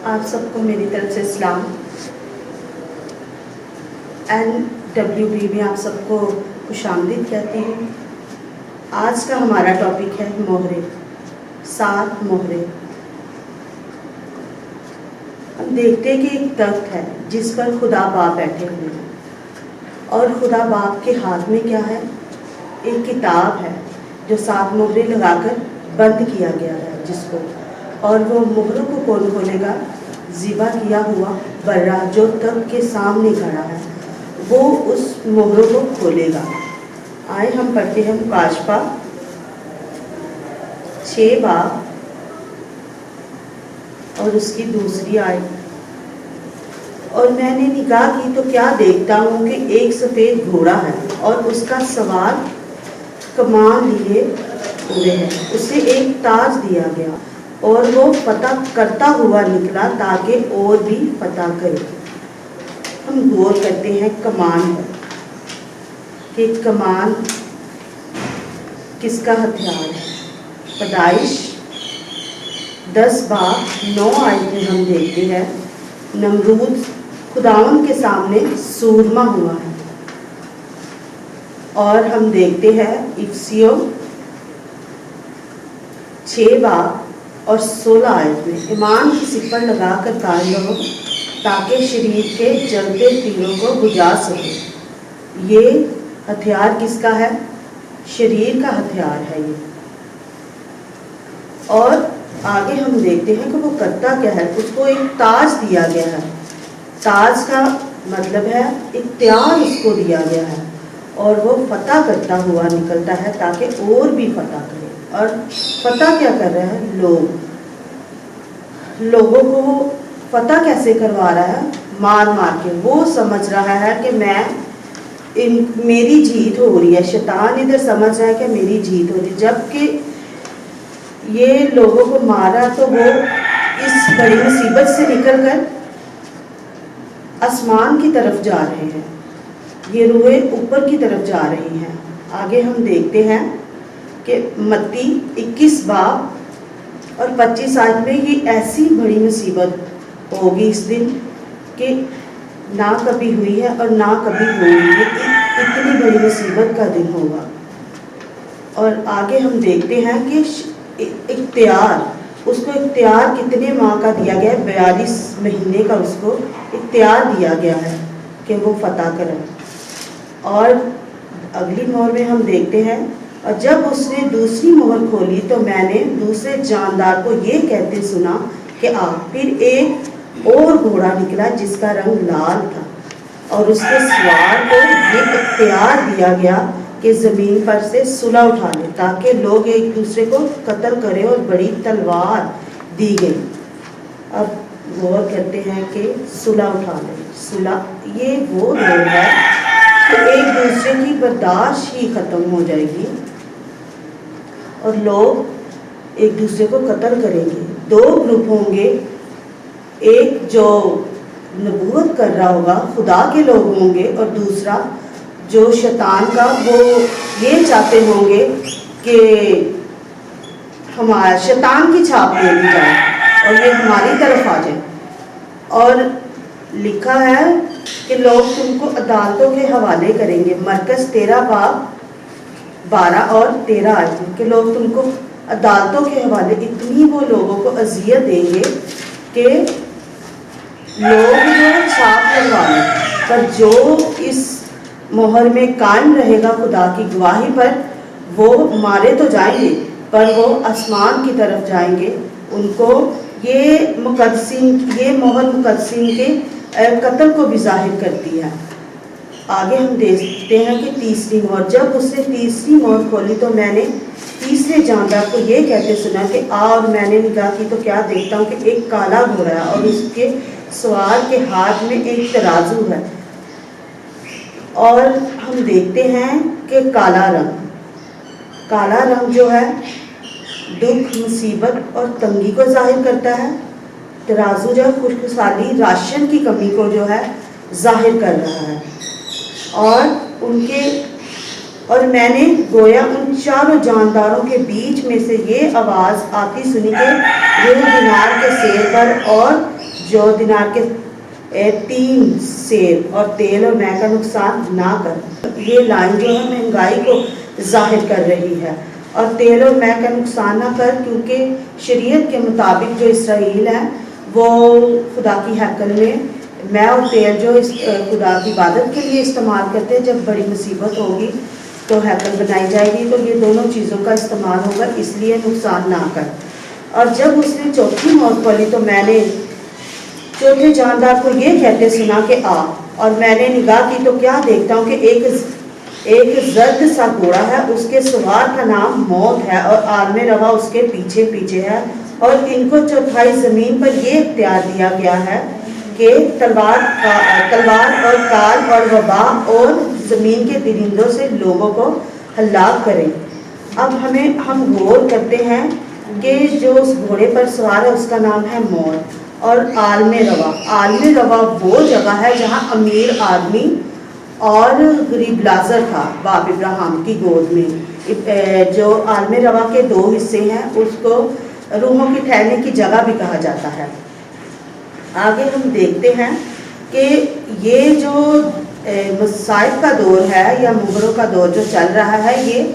آپ سب کو میری طرف سے اسلام. NWB میں آپ سب کو خوش آمدید کہتی ہوں. آج کا ہمارا ٹاپک ہے مہرے، 7 مہرے. ہم دیکھتے ہیں کہ ایک تخت ہے جس پر خدا باپ بیٹھے ہوئے ہیں، اور خدا باپ کے ہاتھ میں کیا ہے؟ ایک کتاب ہے جو 7 مہرے لگا کر بند کیا گیا ہے جس کو، اور وہ مہروں کو کون کھولے گا؟ ذبح کیا ہوا برہ جو تخت کے سامنے کھڑا ہے، وہ اس مہروں کو کھولے گا. آئے ہم پڑھتے ہیں مکاشفہ 6 باب اور اس کی 2 آیت. اور میں نے نگاہ کی تو کیا دیکھتا ہوں کہ ایک سفید گھوڑا ہے اور اس کا سوار کمان لیے ہوئے ہے. اسے ایک تاج دیا گیا اور وہ فتح کرتا ہوا نکلا تاکہ اور بھی فتح کرے. ہم غور کرتے ہیں کمان پر کہ کمان کس کا ہتھیار ہے. پیدائش 10 باب 9 آیت میں ہم دیکھتے ہیں نمرود خداوند کے سامنے سورما ہوا ہے. اور ہم دیکھتے ہیں افسیوں 6 باب اور 16 آیت میں ایمان کی سپر لگا کر قائم رہو تاکہ شریر کے جلتے تیروں کو بجھا سکے. یہ ہتھیار کس کا ہے؟ شریر کا ہتھیار ہے یہ. اور آگے ہم دیکھتے ہیں کہ وہ کرتا کیا ہے. اس کو ایک تاج دیا گیا ہے. تاج کا مطلب ہے اختیار اس کو دیا گیا ہے، اور وہ فتح کرتا ہوا نکلتا ہے تاکہ اور بھی فتح کرے. اور فتح کیا کر رہا ہے؟ لوگوں کو فتح کیسے کروا رہا ہے؟ مار مار کے. وہ سمجھ رہا ہے کہ میری جیت ہو رہی ہے. شیطان ادھر سمجھ رہا ہے کہ میری جیت ہو رہی ہے، جبکہ یہ لوگوں کو مارا تو وہ اس بڑی مصیبت سے نکل کر آسمان کی طرف جا رہے ہیں. یہ روحیں اوپر کی طرف جا رہی ہیں. آگے ہم دیکھتے ہیں کہ متی 21 باب اور 25 آیت میں یہ ایسی بڑی مصیبت ہوگی اس دن کہ نہ کبھی ہوئی ہے اور نہ کبھی ہوگی. اتنی بڑی مصیبت کا دن ہوگا. اور آگے ہم دیکھتے ہیں کہ اختیار، اس کو اختیار کتنے ماہ کا دیا گیا ہے؟ 42 مہینے کا اس کو اختیار دیا گیا ہے کہ وہ فتح کرے. اور اگلی مہر میں ہم دیکھتے ہیں اور جب اس نے دوسری مہر کھولی تو میں نے دوسرے جاندار کو یہ کہتے سنا کہ پھر ایک اور گھوڑا نکلا جس کا رنگ لال تھا، اور اس کے سوار کو یہ اختیار دیا گیا کہ زمین پر سے صلہ اٹھا لے تاکہ لوگ ایک دوسرے کو قتل کرے، اور بڑی تلوار دی گئی. اب غور کرتے ہیں کہ صلہ اٹھا لے. صلح یہ وہ لوگ ہے کہ ایک دوسرے کی برداشت ہی ختم ہو جائے گی اور لوگ ایک دوسرے کو قتل کریں گے. 2 گروپ ہوں گے، ایک جو نبوت کر رہا ہوگا خدا کے لوگ ہوں گے، اور دوسرا جو شیطان کا، وہ یہ چاہتے ہوں گے کہ ہمارا شیطان کی چھاپ لے لی جائے اور یہ ہماری طرف آ جائے. اور لکھا ہے کہ لوگ تم کو عدالتوں کے حوالے کریں گے. مرکز 13 باب 12 اور 13 آیت میں کہ لوگ تم کو عدالتوں کے حوالے، اتنی وہ لوگوں کو اذیت دیں گے کہ لوگ جو چھاپ لگوا لیں. پر جو اس مہر میں قائم رہے گا خدا کی گواہی پر، وہ مارے تو جائیں گے پر وہ آسمان کی طرف جائیں گے. ان کو یہ مہر مقدسین کے قتل کو بھی ظاہر کرتی ہے. آگے ہم دیکھتے ہیں کہ تیسری مہر. جب اس نے تیسری مہر کھولی تو میں نے تیسرے جاندار کو یہ کہتے سنا کہ اور میں نے نگاہ کی تو کیا دیکھتا ہوں کہ ایک کالا گھوڑا ہے اور اس کے سوار کے ہاتھ میں ایک ترازو ہے. اور ہم دیکھتے ہیں کہ کالا رنگ جو ہے دکھ، مصیبت اور تنگی کو ظاہر کرتا ہے. ترازو جو ہے خشکسالی، راشن کی کمی کو جو ہے ظاہر کر رہا ہے. اور میں نے گویا ان چاروں جانداروں کے بیچ میں سے یہ آواز آتی سنی کہ روح دینار کے سیر پر اور जो दिनार के 3 सेर और तेल और मैं का नुकसान ना कर। ये लाइन जो है महंगाई को जाहिर कर रही है। और तेल और मैं का नुकसान ना कर, क्योंकि शरीयत के मुताबिक जो इसराइल है वो खुदा की हैकल में मैं और तेल जो इस खुदा की इबादत के लिए इस्तेमाल करते हैं, जब बड़ी मुसीबत होगी तो हैकल बनाई जाएगी, तो ये दोनों चीज़ों का इस्तेमाल होगा, इसलिए नुकसान ना कर। और जब उसने चौथी मौत खोली तो मैंने चौथे जानदार को ये कहते सुना कि आ, और मैंने निगाह की तो क्या देखता हूँ कि एक जर्द सा घोड़ा है, उसके सवार का नाम मौत है और आलम रवा उसके पीछे पीछे है। और इनको चौथाई ज़मीन पर ये इख्तियार दिया गया है कि तलवार और काल और वबा और ज़मीन के दरिंदों से लोगों को हलाक करें। अब हम गौर करते हैं कि जो उस घोड़े पर सवार है उसका नाम है मौत। और आलम रवा वो जगह है जहाँ अमीर आदमी और गरीब लाजर था बाप इब्राहिम की गोद में। जो आलम रवा के 2 हिस्से हैं, उसको रूहों की ठहरने की जगह भी कहा जाता है। आगे हम देखते हैं कि ये जो मसाइब का दौर है या मुगलों का दौर जो चल रहा है, ये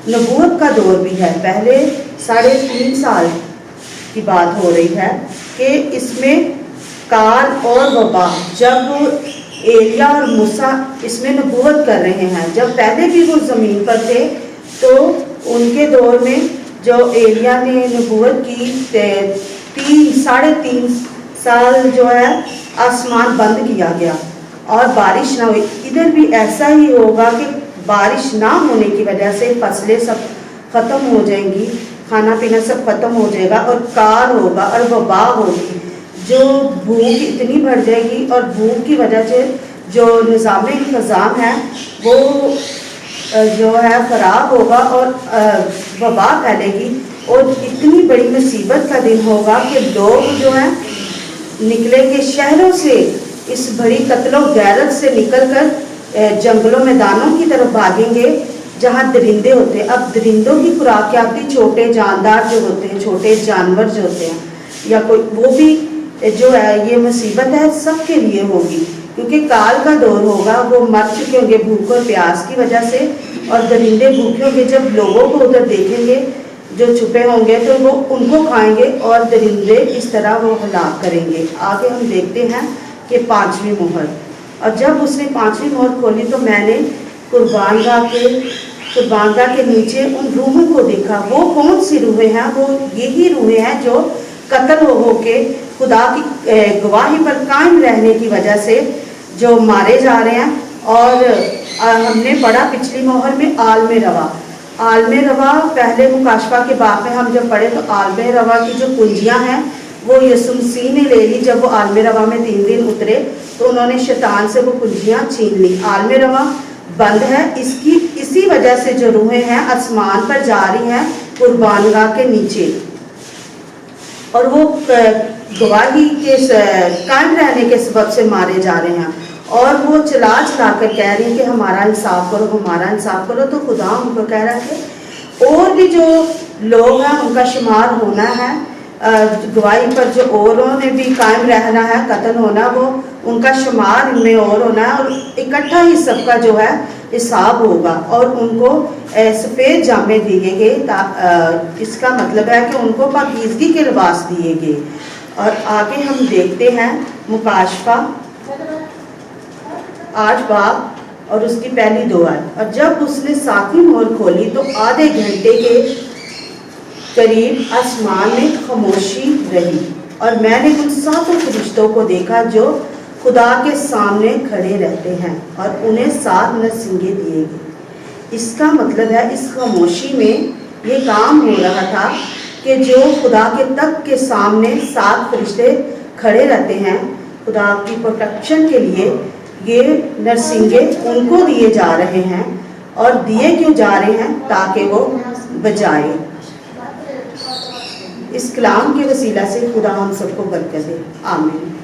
नबूवत का दौर भी है। पहले 3.5 साल की बात हो रही है कि इसमें काल और वबा, जब एलिया और मूसा इसमें नबूवत कर रहे हैं, जब पहले भी वो ज़मीन पर थे तो उनके दौर में जो एलिया ने नबूवत की 3.5 साल जो है आसमान बंद किया गया और बारिश ना हुई। इधर भी ऐसा ही होगा कि बारिश ना होने की वजह से फसलें सब ख़त्म हो जाएंगी, खाना पीना सब ख़त्म हो जाएगा और काल होगा और वबा होगी, जो भूख इतनी बढ़ जाएगी और भूख की वजह से जो निज़ाम इंतज़ाम है वो जो है ख़राब होगा और वबा फैलेगी। और इतनी बड़ी मुसीबत का दिन होगा कि लोग जो हैं निकलेंगे शहरों से, इस बड़ी कत्लो गैरत से निकलकर जंगलों मैदानों की तरफ भागेंगे जहाँ दरिंदे होते हैं। अब दरिंदों की खुराक क्या होती है? छोटे जानदार जो होते हैं, छोटे जानवर जो होते हैं या कोई, वो भी जो है ये मुसीबत है सबके लिए होगी, क्योंकि काल का दौर होगा। वो मर चुके होंगे भूख और प्यास की वजह से और दरिंदे भूखे होंगे। जब लोगों को उधर देखेंगे जो छुपे होंगे तो वो उनको खाएंगे और दरिंदे इस तरह वो हलाक करेंगे। आगे हम देखते हैं कि 5वीं मोहर। और जब उसने 5वीं मोहर खोली तो मैंने कुर्बानगाह के नीचे उन रूहों को देखा। वो कौन सी रूहें हैं? वो यही रूहें हैं जो कत्ल हो के खुदा की गवाही पर कायम रहने की वजह से जो मारे जा रहे हैं। और हमने पढ़ा पिछली मोहर में आलम रवा पहले मुकाशफा के बाब में हम जब पढ़े तो आलम रवा की जो कुंजियां हैं वो यीशु मसीह ने ले ली। जब वो आलम रवा में 3 दिन उतरे तो उन्होंने शैतान से वो कुंजियां छीन ली। आलम रवा बंद है, इसी वजह से जो रूहें हैं आसमान पर जा रही हैं कुर्बानगाह के नीचे, और वो गवाही के कायम रहने के सबब से मारे जा रहे हैं। और वो चला कर कह रही है कि हमारा इंसाफ करो, हमारा इंसाफ करो। तो खुदा उनको कह रहा है और भी जो लोग हैं उनका शुमार होना है, गवाही पर जो औरों ने भी कायम रहना है, कत्ल होना, वो उनका शुमार इनमें और होना है और इकट्ठा ही सबका जो है हिसाब होगा और उनको सफ़ेद जामे दिए गए। इसका मतलब है कि उनको पाकीज़गी के लिबास दिए गए। और आगे हम देखते हैं मुकाशफा 8 बाब और उसकी पहली 2 आयत। और जब उसने 7वीं मोहर खोली तो आधे घंटे के करीब आसमान में खामोशी रही और मैंने उन 7 फरिश्तों को देखा जो खुदा के सामने खड़े रहते हैं और उन्हें 7 नरसिंगे दिए गए। इसका मतलब है इस खामोशी में ये काम हो रहा था कि जो खुदा के तख्त के सामने 7 फरिश्ते खड़े रहते हैं खुदा की प्रोटेक्शन के लिए, ये नरसिंगे उनको दिए जा रहे हैं। और दिए क्यों जा रहे हैं? ताकि वो बजाए। इस कलाम के वसीला से खुदा हम सबको बरकत दे। आमीन।